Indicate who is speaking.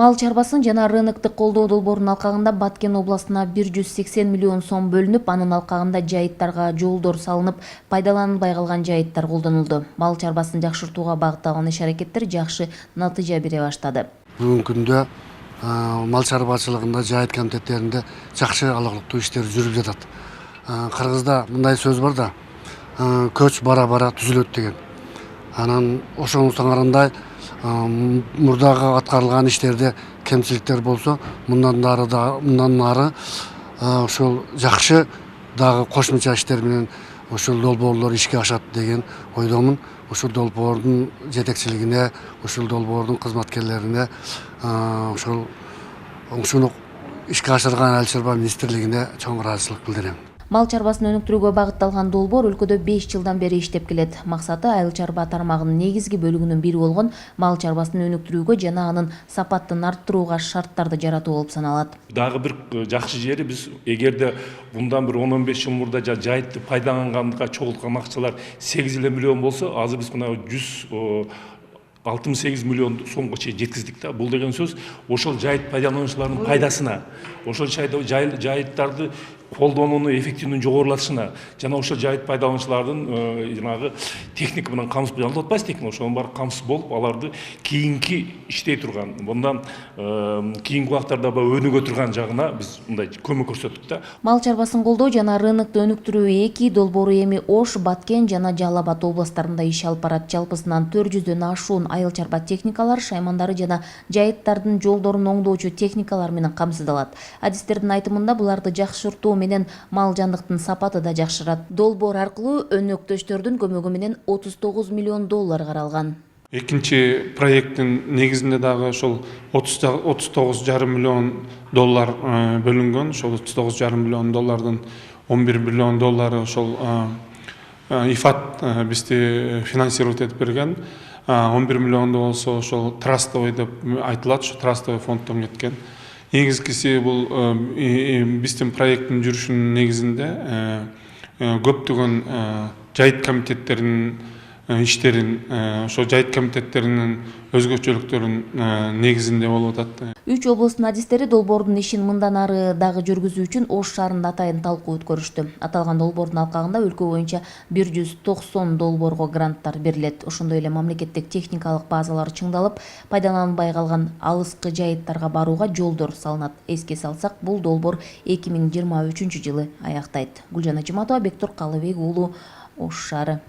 Speaker 1: Мал чарбасын жана рыноктук колдоо долбоорунун алкагында Баткен областына 180 миллион сом бөлүнүп, анын алкагында жайыттарга жолдор салынып, пайдаланылбай калган жайыттар колдонулду. Мал чарбасын жакшыртууга багытталган иш-аракеттер жакшы натыйжа бере баштады.
Speaker 2: Бүгүнкү күндө мал чарбачылыгында жайыт комитеттеринде жакшы алыктуу иштер жүрүп жатат. Кыргызда мындай сөз бар да, көч бара-бара түзүлөт деген. Анан ошонун саңарындай мурдагы аткарылган иштерде кемчиликтер болсо, мындан ары ошол жакшы дагы кошумча иштер менен ошол долбоорлор ишке ашат деген ойдомун. Ошол долбоордун жетекчилигине, ошол долбоордун кызматкерлерине, ошону ишке ашырган Айыл чарба министрлигине чоң ыраазычылык билдирем.
Speaker 1: Мал чарбасын өнүктүрүүгө багытталган долбоор өлкөдө 5 жылдан бери иштеп келет. Максаты айыл чарба тармагынын негизги бөлүгүнүн бири болгон мал чарбасын өнүктүрүүгө жана анын сапатын арттырууга шарттарды жаратуу болуп саналат.
Speaker 3: Дагы бир жакшы жери, биз эгерде bundan bir 10-15 жыл мурда жайытты пайдаланганга чогулткан акчалар 8 миллион болсо, азыр биз мына 168 миллион сомго чейин жеткиздик да. Бул деген сөз ошол жайыт пайдалануучулардын пайдасына, ошол жайыттарды колдонууну эффективдүүлүгүн жогорулатышына жана ошол жайыт пайдалануучулардын жанагы техника менен камсыз алып атпайсыз техника, ошонун баары камсыз болуп, аларды кийинки иштей турган, мындан кийинки убактарда өнүгө турган жагына биз мындай көмөк көрсөттүк да.
Speaker 1: Мал чарбасын колдоо жана рынокту өнүктүрүү эки долбоору эми Ош, Баткен жана Жалал Абад областарында иш алып барат. Жалпысынан 400дөн ашуун айыл чарба техникалар, шаймандары жана жайыттардын жолдорун оңдоочу техникалар менен камсыздалат. Адистердин айтымында буларды жакшыртуу менен мал жандыктын сапаты да жакшырат. Долбоор аркылуу өнөктөштөрдүн көмөгү менен 39 миллион доллар каралган.
Speaker 4: Экинчи проекттин негизинде дагы ошол 39,5 миллион доллар бөлүнгөн. Ошол 39,5 миллион доллардын 11 миллион доллары ошол ИФАД бизди финансировать этип берген. 11 миллионду болсо ошол трастовый деп айтылат, ошо трастовый фонддон кеткен. Негизгиси бул биздин проекттин жүрүшүнүн негизинде көптөгөн жайыт комитеттеринин иштерин, ошо жайыт комитеттеринин өзгөчөлүктөрүн негизинде болуп атат.
Speaker 1: 3 облустун адистери долбоордун ишин мындан ары дагы жүргүзүү үчүн Ош шаарында атайын талкуу өткөрүштү. Аталган долбоордун алкагында өлкө боюнча 190 долбоорго гранттар берилет. Ошондой эле мамлекеттик техникалык базалар чыңдалып, пайдаланылбай калган алыскы жайыттарга барууга жолдор салынат. Эске салсак, бул долбоор 2023 жылы аяктайт. Гүлжан Ачыматова, Бектур Калыбек уулу, Ош шаары.